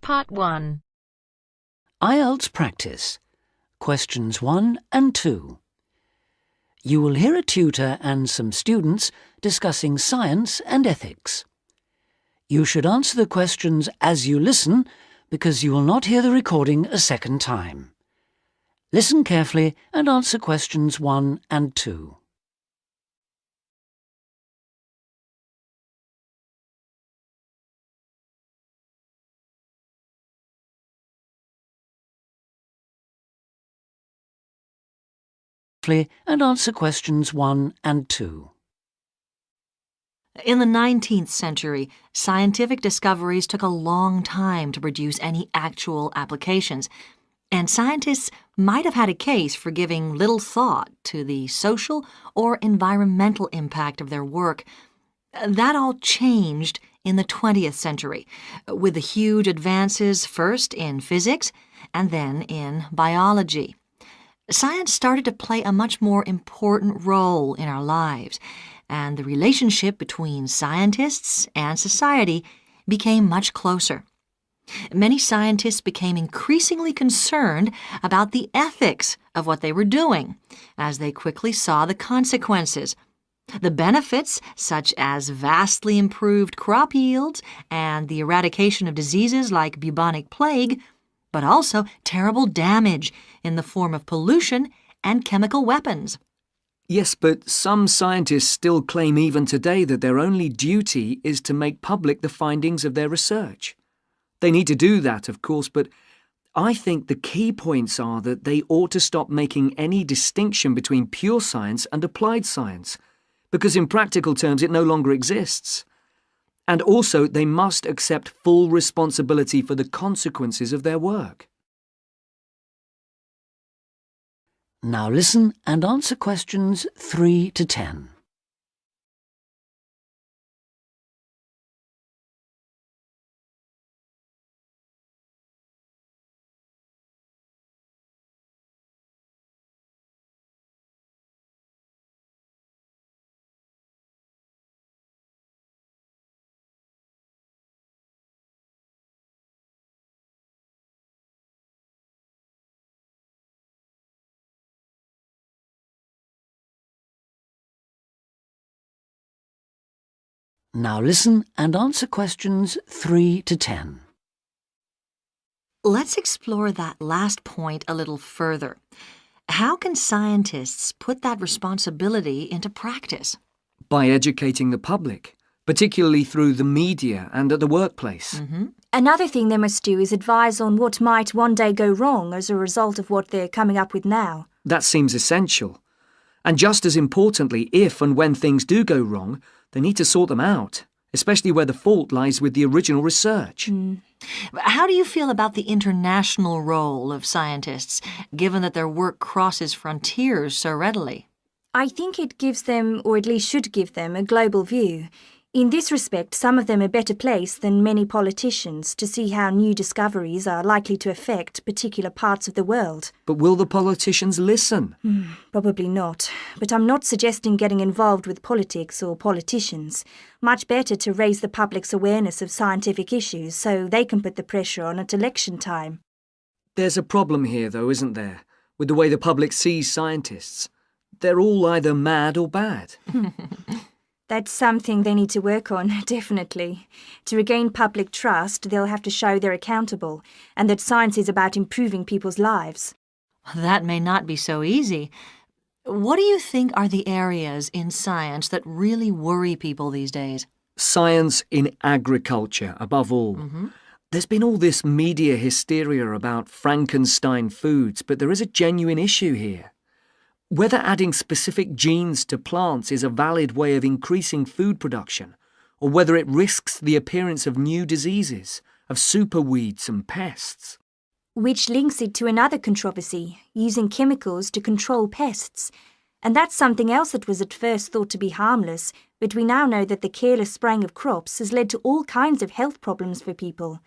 Part 1. IELTS Practice, Questions 1 and 2. You will hear a tutor and some students discussing science and ethics. You should answer the questions as you listen because you will not hear the recording a second time. Listen carefully and answer questions 1 and 2. And answer questions 1 and 2. In the 19th century, scientific discoveries took a long time to produce any actual applications, and scientists might have had a case for giving little thought to the social or environmental impact of their work. That all changed in the 20th century, with the huge advances first in physics and then in biology. Science started to play a much more important role in our lives, and the relationship between scientists and society became much closer. Many scientists became increasingly concerned about the ethics of what they were doing, as they quickly saw the consequences. The benefits, such as vastly improved crop yields and the eradication of diseases like bubonic plague, but also terrible damage in the form of pollution and chemical weapons. Yes, but some scientists still claim even today that their only duty is to make public the findings of their research. They need to do that, of course, but I think the key points are that they ought to stop making any distinction between pure science and applied science, because in practical terms it no longer exists. And also, they must accept full responsibility for the consequences of their work. Now listen and answer questions 3 to 10. Now listen and answer questions 3 to 10. Let's explore that last point a little further. How can scientists put that responsibility into practice? By educating the public, particularly through the media and at the workplace. Another thing they must do is advise on what might one day go wrong as a result of what they're coming up with now. That seems essential. And just as importantly, if and when things do go wrong, they need to sort them out, especially where the fault lies with the original research. How do you feel about the international role of scientists, given that their work crosses frontiers so readily? I think it gives them, or at least should give them, a global view. In this respect, some of them are better placed than many politicians to see how new discoveries are likely to affect particular parts of the world. But will the politicians listen? Probably not. But I'm not suggesting getting involved with politics or politicians. Much better to raise the public's awareness of scientific issues so they can put the pressure on at election time. There's a problem here, though, isn't there, with the way the public sees scientists. They're all either mad or bad. That's something they need to work on, definitely. To regain public trust, they'll have to show they're accountable, and that science is about improving people's lives. That may not be so easy. What do you think are the areas in science that really worry people these days? Science in agriculture, above all. There's been all this media hysteria about Frankenstein foods, but there is a genuine issue here. Whether adding specific genes to plants is a valid way of increasing food production, or whether it risks the appearance of new diseases, of superweeds and pests. Which links it to another controversy, using chemicals to control pests. And that's something else that was at first thought to be harmless, but we now know that the careless spraying of crops has led to all kinds of health problems for people.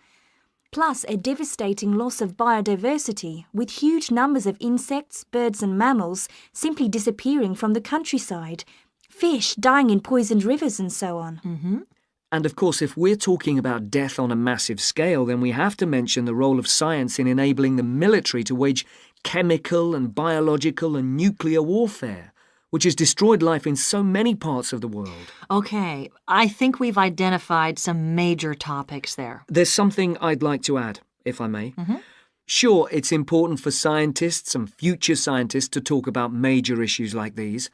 Plus a devastating loss of biodiversity, with huge numbers of insects, birds and mammals simply disappearing from the countryside, fish dying in poisoned rivers and so on. And of course, if we're talking about death on a massive scale, then we have to mention the role of science in enabling the military to wage chemical and biological and nuclear warfare, which has destroyed life in so many parts of the world. Okay, I think we've identified some major topics there. There's something I'd like to add, if I may. Sure, it's important for scientists and future scientists to talk about major issues like these,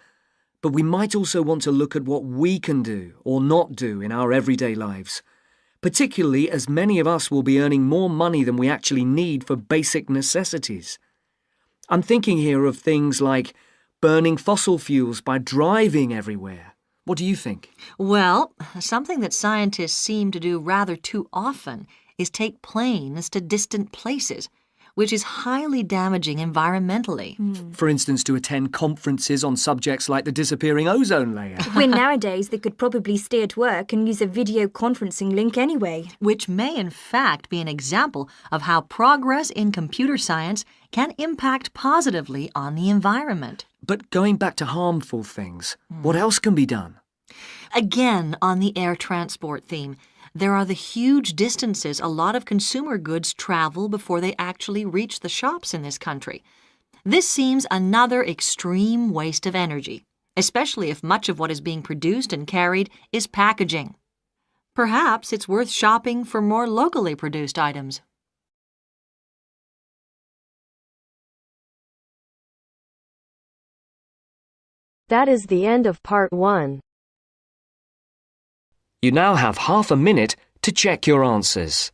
but we might also want to look at what we can do or not do in our everyday lives, particularly as many of us will be earning more money than we actually need for basic necessities. I'm thinking here of things like burning fossil fuels by driving everywhere. What do you think? Well, something that scientists seem to do rather too often is take planes to distant places, which is highly damaging environmentally. For instance, to attend conferences on subjects like the disappearing ozone layer. When nowadays they could probably stay at work and use a video conferencing link anyway. Which may in fact be an example of how progress in computer science can impact positively on the environment. But going back to harmful things, what else can be done? Again, on the air transport theme, there are the huge distances a lot of consumer goods travel before they actually reach the shops in this country. This seems another extreme waste of energy, especially if much of what is being produced and carried is packaging. Perhaps it's worth shopping for more locally produced items. That is the end of part 1. You now have half a minute to check your answers.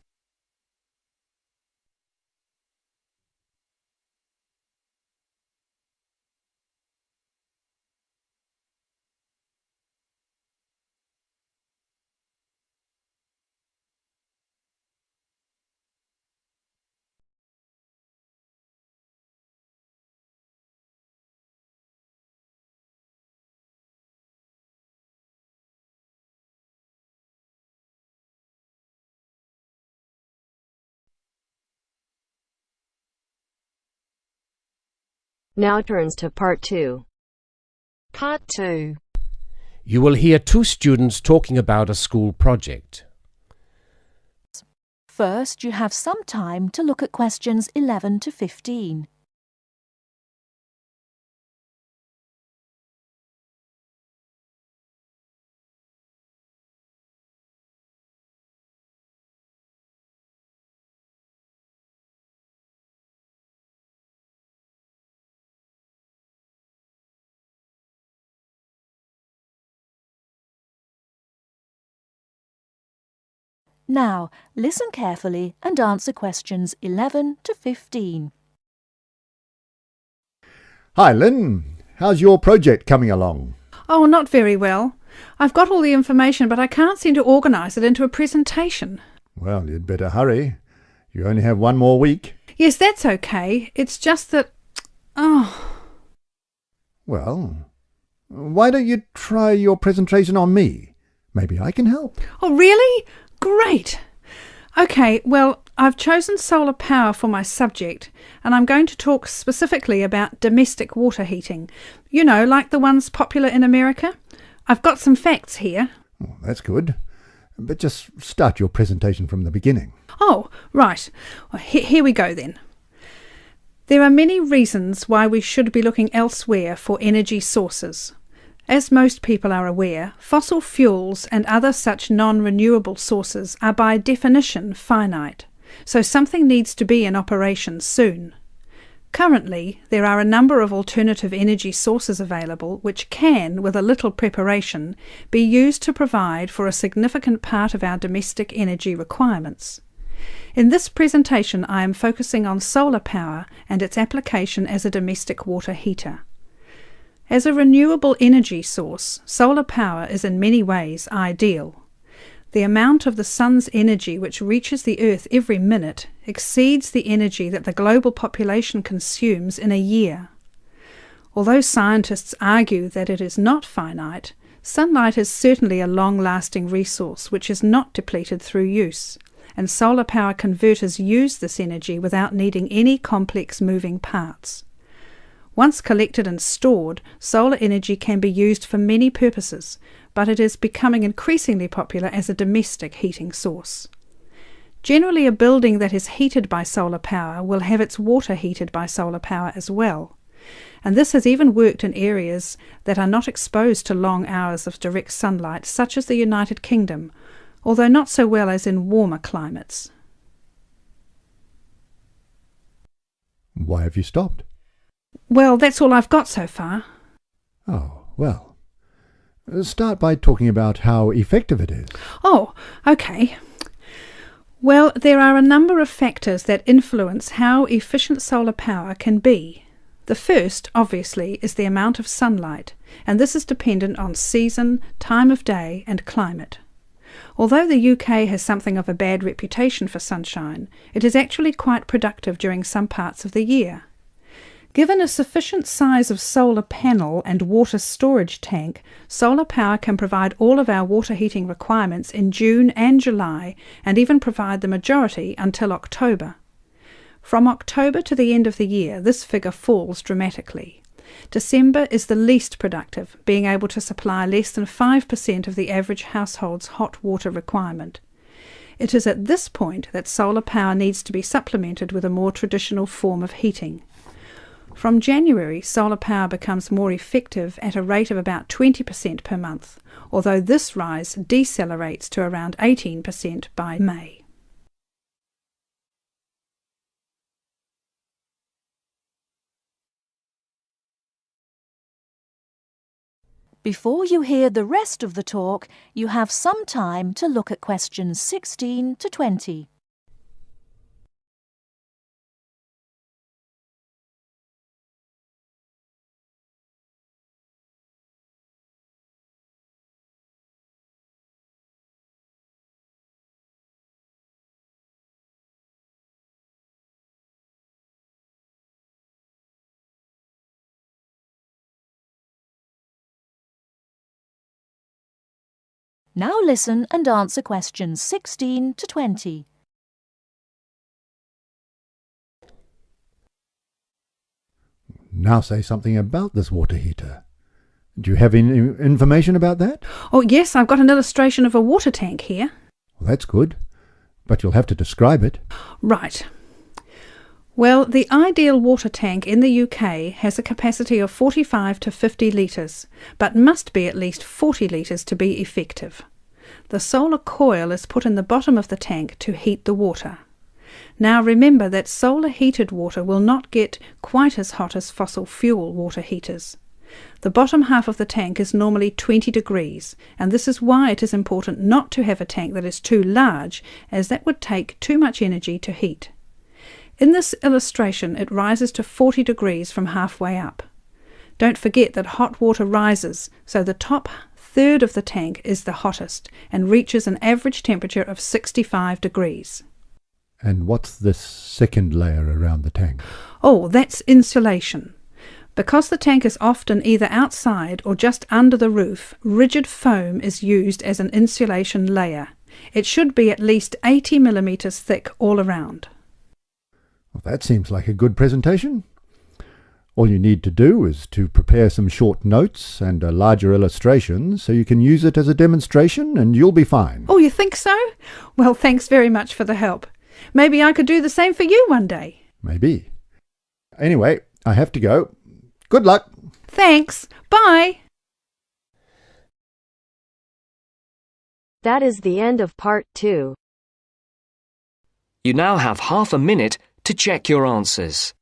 Now turns to part 2. Part 2. You will hear two students talking about a school project. First, you have some time to look at questions 11 to 15. Now, listen carefully and answer questions 11 to 15. Hi, Lynn. How's your project coming along? Oh, not very well. I've got all the information, but I can't seem to organise it into a presentation. Well, you'd better hurry. You only have one more week. Yes, that's okay. It's just that... Well, why don't you try your presentation on me? Maybe I can help. Oh, really? Great! Okay, well, I've chosen solar power for my subject, and I'm going to talk specifically about domestic water heating. You know, like the ones popular in America. I've got some facts here. Oh, that's good. But just start your presentation from the beginning. Oh, right. Well, here we go then. There are many reasons why we should be looking elsewhere for energy sources. As most people are aware, fossil fuels and other such non-renewable sources are by definition finite, so something needs to be in operation soon. Currently, there are a number of alternative energy sources available which can, with a little preparation, be used to provide for a significant part of our domestic energy requirements. In this presentation, I am focusing on solar power and its application as a domestic water heater. As a renewable energy source, solar power is in many ways ideal. The amount of the sun's energy which reaches the earth every minute exceeds the energy that the global population consumes in a year. Although scientists argue that it is not finite, sunlight is certainly a long-lasting resource which is not depleted through use, and solar power converters use this energy without needing any complex moving parts. Once collected and stored, solar energy can be used for many purposes, but it is becoming increasingly popular as a domestic heating source. Generally, a building that is heated by solar power will have its water heated by solar power as well. And this has even worked in areas that are not exposed to long hours of direct sunlight, such as the United Kingdom, although not so well as in warmer climates. Why have you stopped? Well, that's all I've got so far. Oh, well. Start by talking about how effective it is. Oh, okay. Well, there are a number of factors that influence how efficient solar power can be. The first, obviously, is the amount of sunlight, and this is dependent on season, time of day, and climate. Although the UK has something of a bad reputation for sunshine, it is actually quite productive during some parts of the year. Given a sufficient size of solar panel and water storage tank, solar power can provide all of our water heating requirements in June and July, and even provide the majority until October. From October to the end of the year, this figure falls dramatically. December is the least productive, being able to supply less than 5% of the average household's hot water requirement. It is at this point that solar power needs to be supplemented with a more traditional form of heating. From January, solar power becomes more effective at a rate of about 20% per month, although this rise decelerates to around 18% by May. Before you hear the rest of the talk, you have some time to look at questions 16 to 20. Now listen and answer questions 16 to 20. Now say something about this water heater. Do you have any information about that? Oh yes, I've got an illustration of a water tank here. Well, that's good, but you'll have to describe it. Right. Well, the ideal water tank in the UK has a capacity of 45 to 50 litres, but must be at least 40 litres to be effective. The solar coil is put in the bottom of the tank to heat the water. Now remember that solar heated water will not get quite as hot as fossil fuel water heaters. The bottom half of the tank is normally 20 degrees, and this is why it is important not to have a tank that is too large, as that would take too much energy to heat. In this illustration, it rises to 40 degrees from halfway up. Don't forget that hot water rises, so the top third of the tank is the hottest and reaches an average temperature of 65 degrees. And what's this second layer around the tank? Oh, that's insulation. Because the tank is often either outside or just under the roof, rigid foam is used as an insulation layer. It should be at least 80 millimetres thick all around. Well, that seems like a good presentation. All you need to do is to prepare some short notes and a larger illustration so you can use it as a demonstration and you'll be fine. Oh, you think so? Well, thanks very much for the help. Maybe I could do the same for you one day. Maybe. Anyway, I have to go. Good luck. Thanks. Bye. That is the end of part 2. You now have half a minute to check your answers.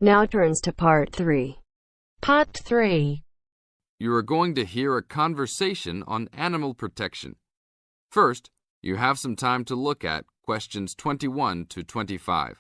Now turns to part 3. Part 3. You are going to hear a conversation on animal protection. First, you have some time to look at questions 21 to 25.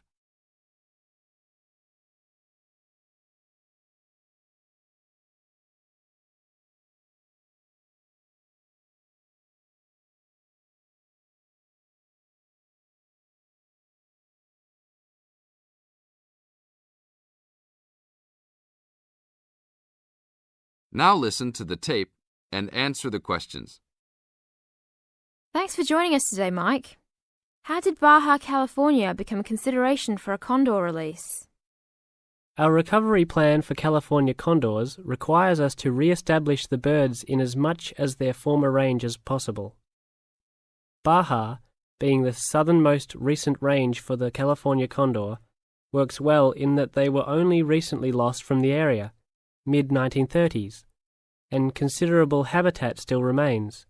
Now listen to the tape and answer the questions. Thanks for joining us today, Mike. How did Baja California become a consideration for a condor release? Our recovery plan for California condors requires us to re-establish the birds in as much as their former range as possible. Baja, being the southernmost recent range for the California condor, works well in that they were only recently lost from the area, mid-1930s, and considerable habitat still remains.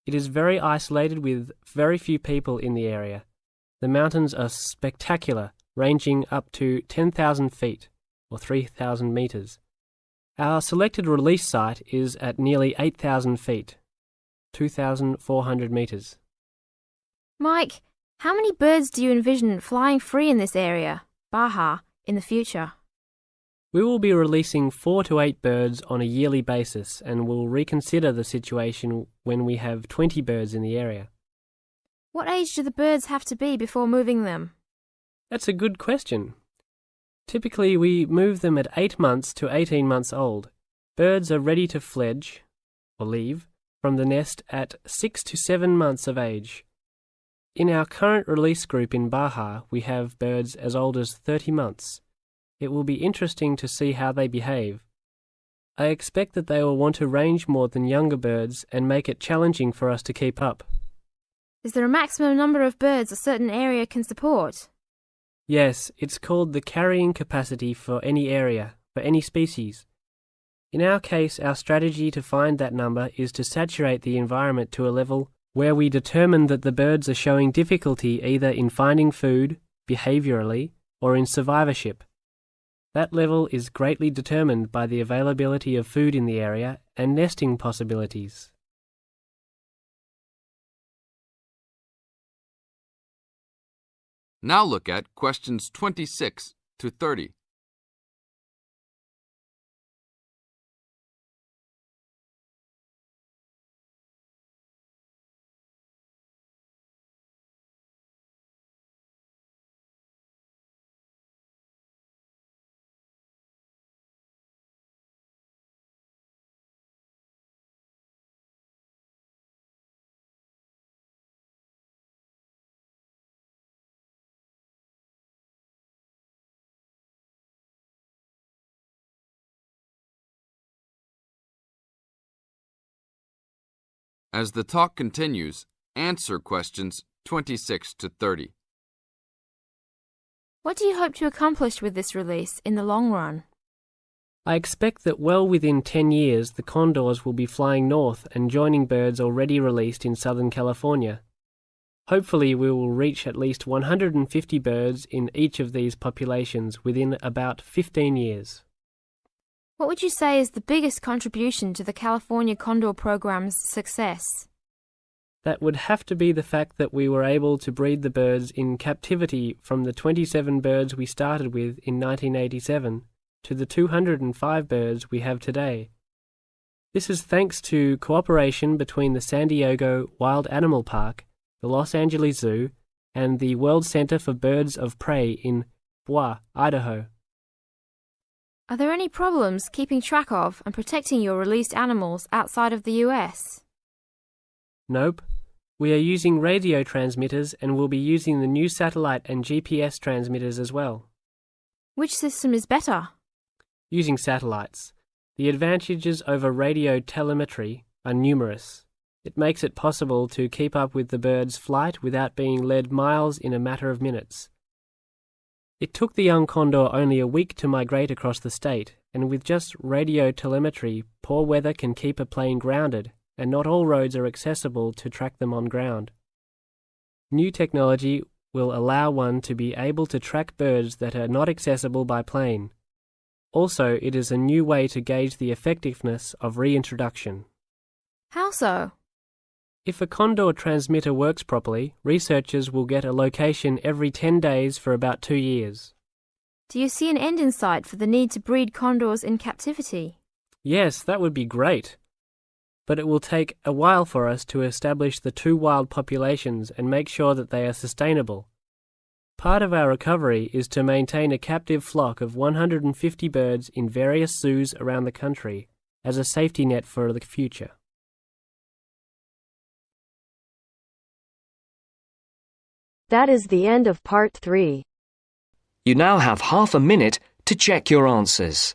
It is very isolated with very few people in the area. The mountains are spectacular, ranging up to 10,000 feet, or 3,000 meters. Our selected release site is at nearly 8,000 feet, 2,400 meters. Mike, how many birds do you envision flying free in this area, Baja, in the future? We will be releasing 4 to 8 birds on a yearly basis and will reconsider the situation when we have 20 birds in the area. What age do the birds have to be before moving them? That's a good question. Typically, we move them at 8 months to 18 months old. Birds are ready to fledge, or leave, from the nest at 6 to 7 months of age. In our current release group in Baja, we have birds as old as 30 months. It will be interesting to see how they behave. I expect that they will want to range more than younger birds and make it challenging for us to keep up. Is there a maximum number of birds a certain area can support? Yes, it's called the carrying capacity for any area, for any species. In our case, our strategy to find that number is to saturate the environment to a level where we determine that the birds are showing difficulty either in finding food, behaviourally, or in survivorship. That level is greatly determined by the availability of food in the area and nesting possibilities. Now look at questions 26 to 30. As the talk continues, answer questions 26 to 30. What do you hope to accomplish with this release in the long run? I expect that well within 10 years the condors will be flying north and joining birds already released in Southern California. Hopefully we will reach at least 150 birds in each of these populations within about 15 years. What would you say is the biggest contribution to the California Condor program's success? That would have to be the fact that we were able to breed the birds in captivity from the 27 birds we started with in 1987 to the 205 birds we have today. This is thanks to cooperation between the San Diego Wild Animal Park, the Los Angeles Zoo, and the World Center for Birds of Prey in Boise, Idaho. Are there any problems keeping track of and protecting your released animals outside of the US? Nope. We are using radio transmitters and will be using the new satellite and GPS transmitters as well. Which system is better? Using satellites. The advantages over radio telemetry are numerous. It makes it possible to keep up with the bird's flight without being led miles in a matter of minutes. It took the young condor only a week to migrate across the state, and with just radio telemetry, poor weather can keep a plane grounded, and not all roads are accessible to track them on ground. New technology will allow one to be able to track birds that are not accessible by plane. Also, it is a new way to gauge the effectiveness of reintroduction. How so? If a condor transmitter works properly, researchers will get a location every 10 days for about 2 years. Do you see an end in sight for the need to breed condors in captivity? Yes, that would be great. But it will take a while for us to establish the two wild populations and make sure that they are sustainable. Part of our recovery is to maintain a captive flock of 150 birds in various zoos around the country as a safety net for the future. That is the end of part 3. You now have half a minute to check your answers.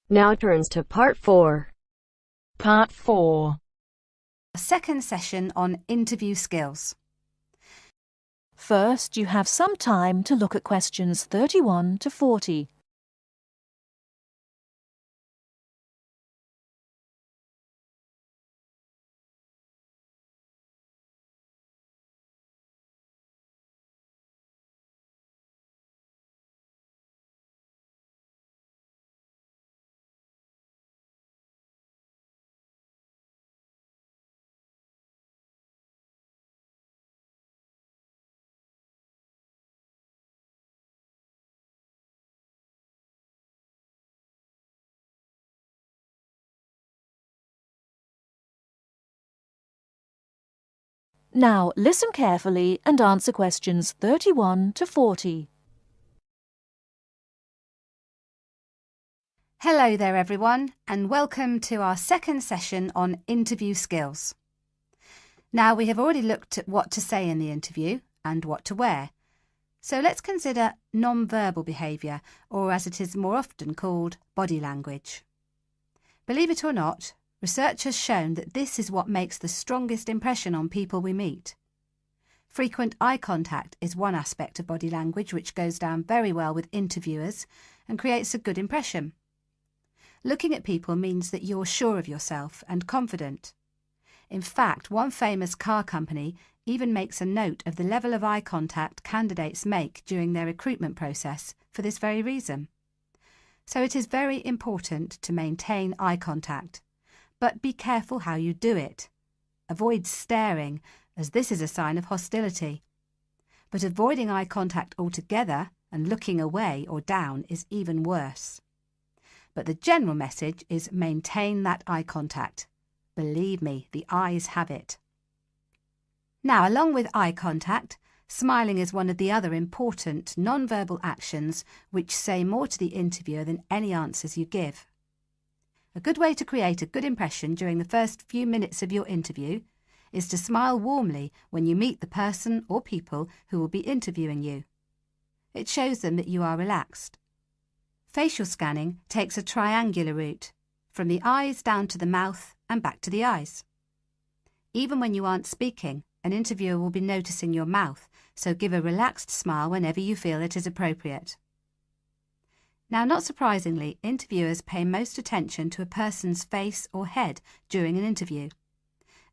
Now turns to part 4. Part 4. A second session on interview skills. First, you have some time to look at questions 31 to 40. Now listen carefully and answer questions 31 to 40. Hello there everyone, and welcome to our second session on interview skills. Now we have already looked at what to say in the interview and what to wear. So let's consider non-verbal behaviour, or as it is more often called, body language. Believe it or not, research has shown that this is what makes the strongest impression on people we meet. Frequent eye contact is one aspect of body language which goes down very well with interviewers and creates a good impression. Looking at people means that you're sure of yourself and confident. In fact, one famous car company even makes a note of the level of eye contact candidates make during their recruitment process for this very reason. So it is very important to maintain eye contact, but be careful how you do it. Avoid staring, as this is a sign of hostility. But avoiding eye contact altogether and looking away or down is even worse. But the general message is maintain that eye contact. Believe me, the eyes have it. Now, along with eye contact, smiling is one of the other important non-verbal actions which say more to the interviewer than any answers you give. A good way to create a good impression during the first few minutes of your interview is to smile warmly when you meet the person or people who will be interviewing you. It shows them that you are relaxed. Facial scanning takes a triangular route, from the eyes down to the mouth and back to the eyes. Even when you aren't speaking, an interviewer will be noticing your mouth, so give a relaxed smile whenever you feel it is appropriate. Now, not surprisingly, interviewers pay most attention to a person's face or head during an interview,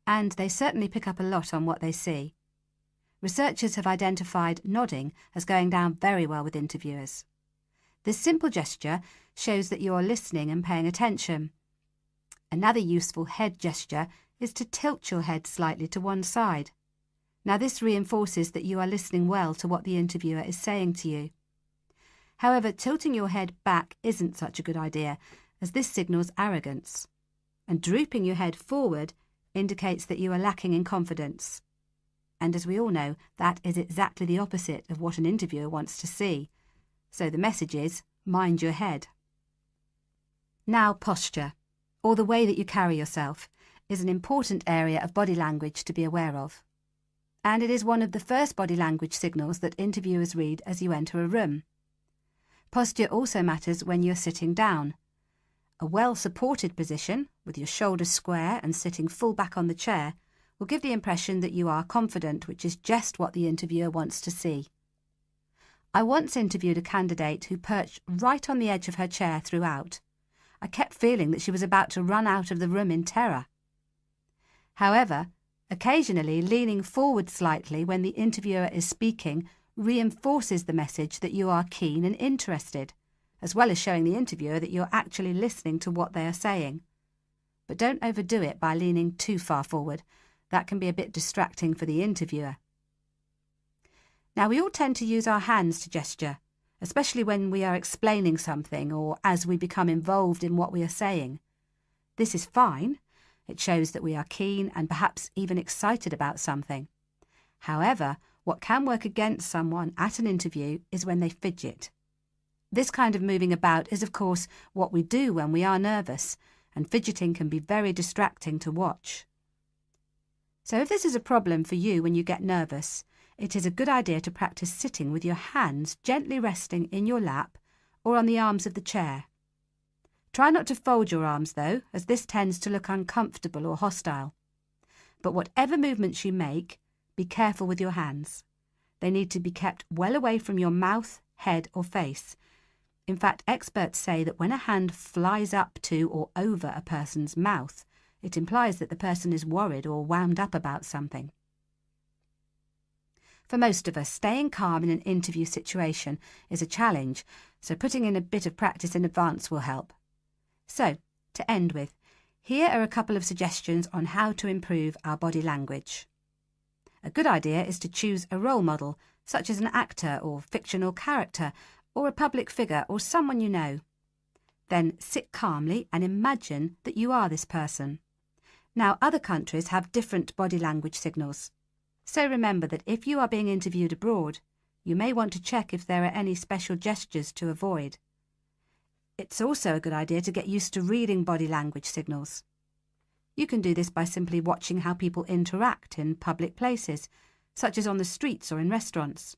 and they certainly pick up a lot on what they see. Researchers have identified nodding as going down very well with interviewers. This simple gesture shows that you are listening and paying attention. Another useful head gesture is to tilt your head slightly to one side. Now, this reinforces that you are listening well to what the interviewer is saying to you. However, tilting your head back isn't such a good idea, as this signals arrogance. And drooping your head forward indicates that you are lacking in confidence. And as we all know, that is exactly the opposite of what an interviewer wants to see. So the message is, mind your head. Now, posture, or the way that you carry yourself, is an important area of body language to be aware of. And it is one of the first body language signals that interviewers read as you enter a room. Posture also matters when you're sitting down. A well-supported position, with your shoulders square and sitting full back on the chair, will give the impression that you are confident, which is just what the interviewer wants to see. I once interviewed a candidate who perched right on the edge of her chair throughout. I kept feeling that she was about to run out of the room in terror. However, occasionally leaning forward slightly when the interviewer is speaking reinforces the message that you are keen and interested, as well as showing the interviewer that you're actually listening to what they are saying. But don't overdo it by leaning too far forward. That can be a bit distracting for the interviewer. Now, we all tend to use our hands to gesture, especially when we are explaining something or as we become involved in what we are saying. This is fine. It shows that we are keen and perhaps even excited about something. However, what can work against someone at an interview is when they fidget. This kind of moving about is, of course, what we do when we are nervous, and fidgeting can be very distracting to watch. So if this is a problem for you when you get nervous, it is a good idea to practice sitting with your hands gently resting in your lap or on the arms of the chair. Try not to fold your arms though, as this tends to look uncomfortable or hostile. But whatever movements you make, be careful with your hands. They need to be kept well away from your mouth, head or face. In fact, experts say that when a hand flies up to or over a person's mouth, it implies that the person is worried or wound up about something. For most of us, staying calm in an interview situation is a challenge, so putting in a bit of practice in advance will help. So, to end with, here are a couple of suggestions on how to improve our body language. A good idea is to choose a role model, such as an actor or fictional character, or a public figure or someone you know. Then sit calmly and imagine that you are this person. Now, other countries have different body language signals. So remember that if you are being interviewed abroad, you may want to check if there are any special gestures to avoid. It's also a good idea to get used to reading body language signals. You can do this by simply watching how people interact in public places, such as on the streets or in restaurants.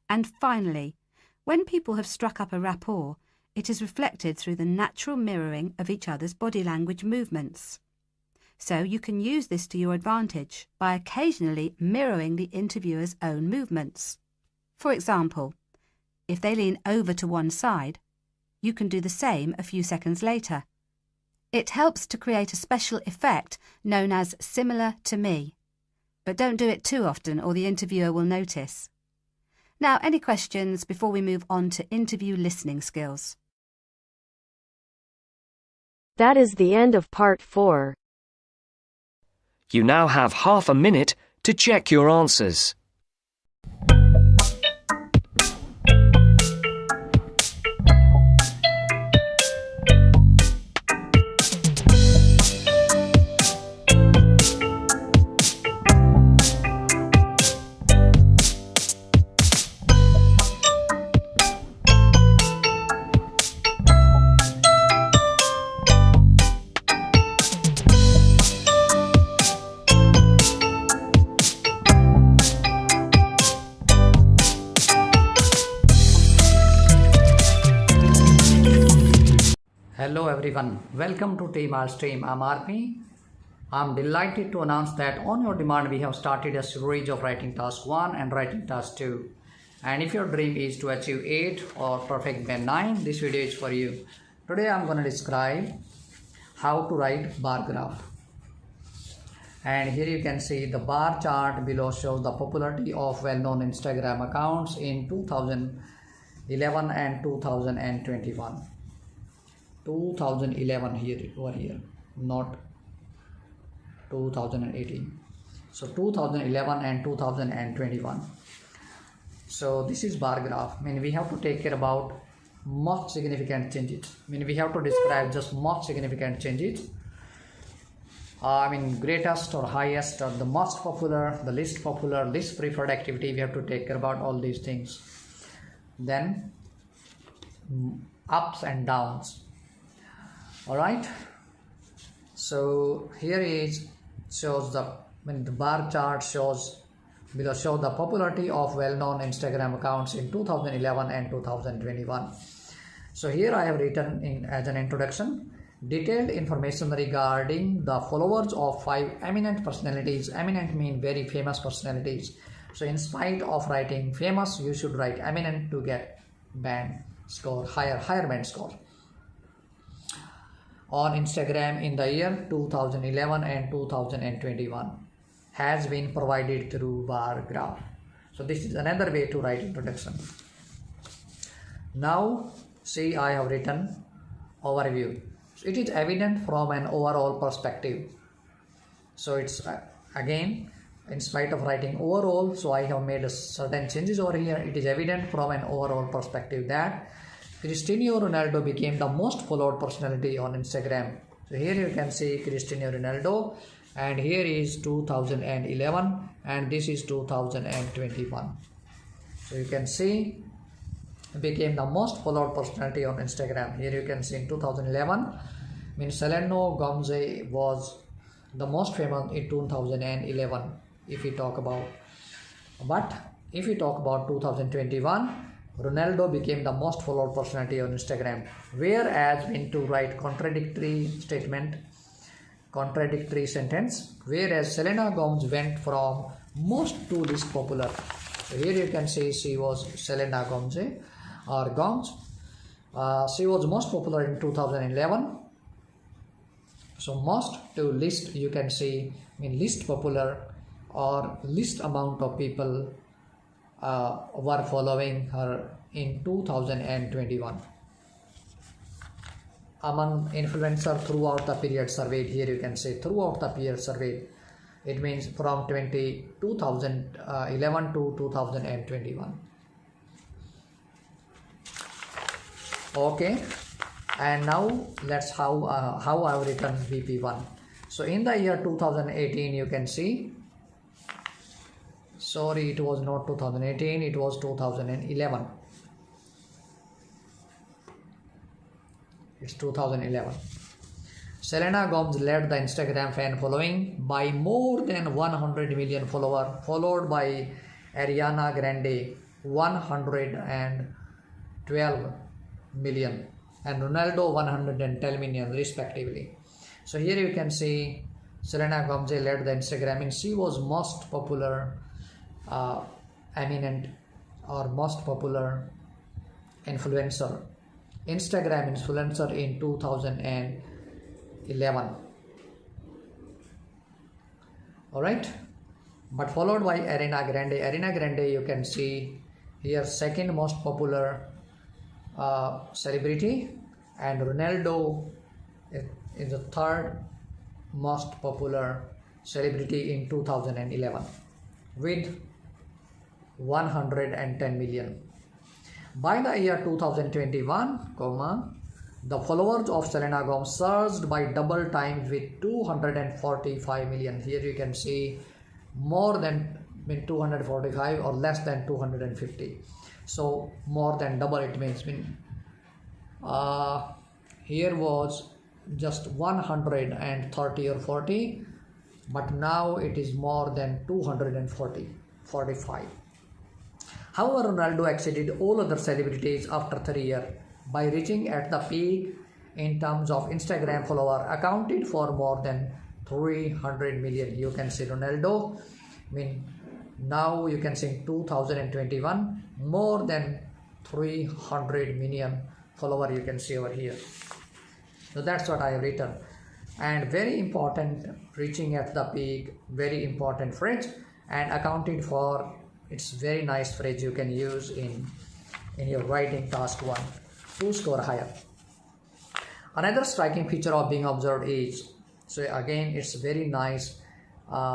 And finally, when people have struck up a rapport, it is reflected through the natural mirroring of each other's body language movements. So you can use this to your advantage by occasionally mirroring the interviewer's own movements. For example, if they lean over to one side, you can do the same a few seconds later. It helps to create a special effect known as similar to me. But don't do it too often or the interviewer will notice. Now, any questions before we move on to interview listening skills? That is the end of part 4. You now have half a minute to check your answers. Hello everyone, welcome to Team R Stream. I'm RP. I'm delighted to announce that on your demand we have started a series of writing task 1 and writing task 2. And if your dream is to achieve 8 or perfect band 9, this video is for you. Today I'm going to describe how to write bar graph. And here you can see the bar chart below shows the popularity of well-known Instagram accounts in 2011 and 2021. 2011 here over here, not 2018. So 2011 and 2021. So this is bar graph. I mean, we have to take care about most significant changes. I mean, we have to describe just most significant changes. Greatest or highest or the most popular, the least popular, least preferred activity. We have to take care about all these things. Then ups and downs. All right, so here is shows the bar chart shows below show the popularity of well-known Instagram accounts in 2011 and 2021. So here I have written in as an introduction detailed information regarding the followers of 5 eminent personalities. Eminent mean very famous personalities. So in spite of writing famous, you should write eminent to get band score, higher band score. on Instagram in the year 2011 and 2021 has been provided through bar graph. So this is another way to write introduction. Now see, I have written overview. So it is evident from an overall perspective. So it's again, in spite of writing overall, so I have made certain changes over here. It is evident from an overall perspective that Cristiano Ronaldo became the most followed personality on Instagram. So here you can see Cristiano Ronaldo, and here is 2011 and this is 2021. So you can see became the most followed personality on Instagram. Here you can see in 2011 means Selena Gomez was the most famous in 2011 if we talk about. But if we talk about 2021, Ronaldo became the most followed personality on Instagram, whereas when to write contradictory sentence, whereas Selena Gomez went from most to least popular. So here you can see she was Selena Gomez or Gomez. She was most popular in 2011. So most to least, you can see least popular or least amount of people were following her in 2021. Among influencer throughout the period surveyed, here you can say throughout the period surveyed, it means from 2011 to 2021. Okay, and now let's how I've written VP1. So in the year 2018, you can see, sorry, it was not 2018, it was 2011. It's 2011. Selena Gomez led the Instagram fan following by more than 100 million followers, followed by Ariana Grande 112 million and Ronaldo 110 million respectively. So here you can see Selena Gomez led the Instagram and she was most popular eminent or most popular influencer, Instagram influencer in 2011. Alright, but followed by Ariana Grande. Ariana Grande, you can see here, second most popular celebrity, and Ronaldo is the third most popular celebrity in 2011 with 110 million. By the year 2021, the followers of Selena Gomez surged by double time with 245 million. Here you can see more than 245 or less than 250. So more than double, it means here was just 130 or 40, but now it is more than 245. However, Ronaldo exceeded all other celebrities after 3 years by reaching at the peak in terms of Instagram follower, accounted for more than 300 million. You can see Ronaldo, now you can see in 2021 more than 300 million follower, you can see over here. So that's what I have written. And very important, reaching at the peak, very important phrase, and accounted for, it's very nice phrase you can use in your writing task 1 to score higher. Another striking feature of being observed is, so again it's very nice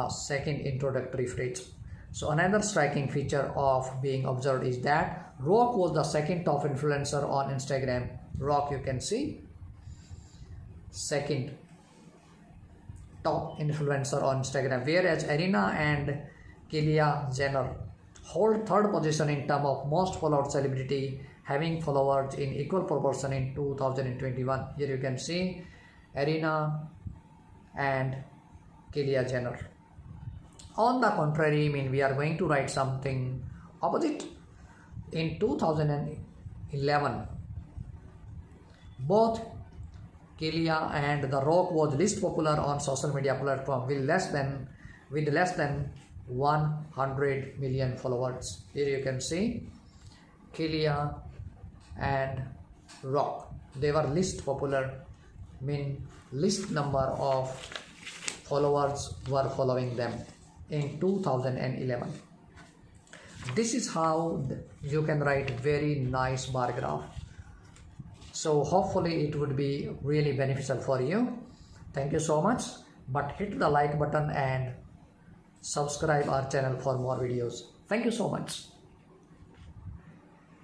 second introductory phrase. So another striking feature of being observed is that Rock was the second top influencer on Instagram. Rock, you can see, second top influencer on Instagram, whereas Arena and Kylie Jenner hold third position in terms of most followed celebrity, having followers in equal proportion in 2021. Here you can see Arena and Kylie Jenner. On the contrary, we are going to write something opposite. In 2011, both Kylie and The Rock was least popular on social media platform with less than 100 million followers. Here you can see Kylie and Rock, they were least popular mean least number of followers were following them in 2011. This is how you can write very nice bar graph. So hopefully it would be really beneficial for you. Thank you so much. But hit the like button and subscribe our channel for more videos. Thank you so much.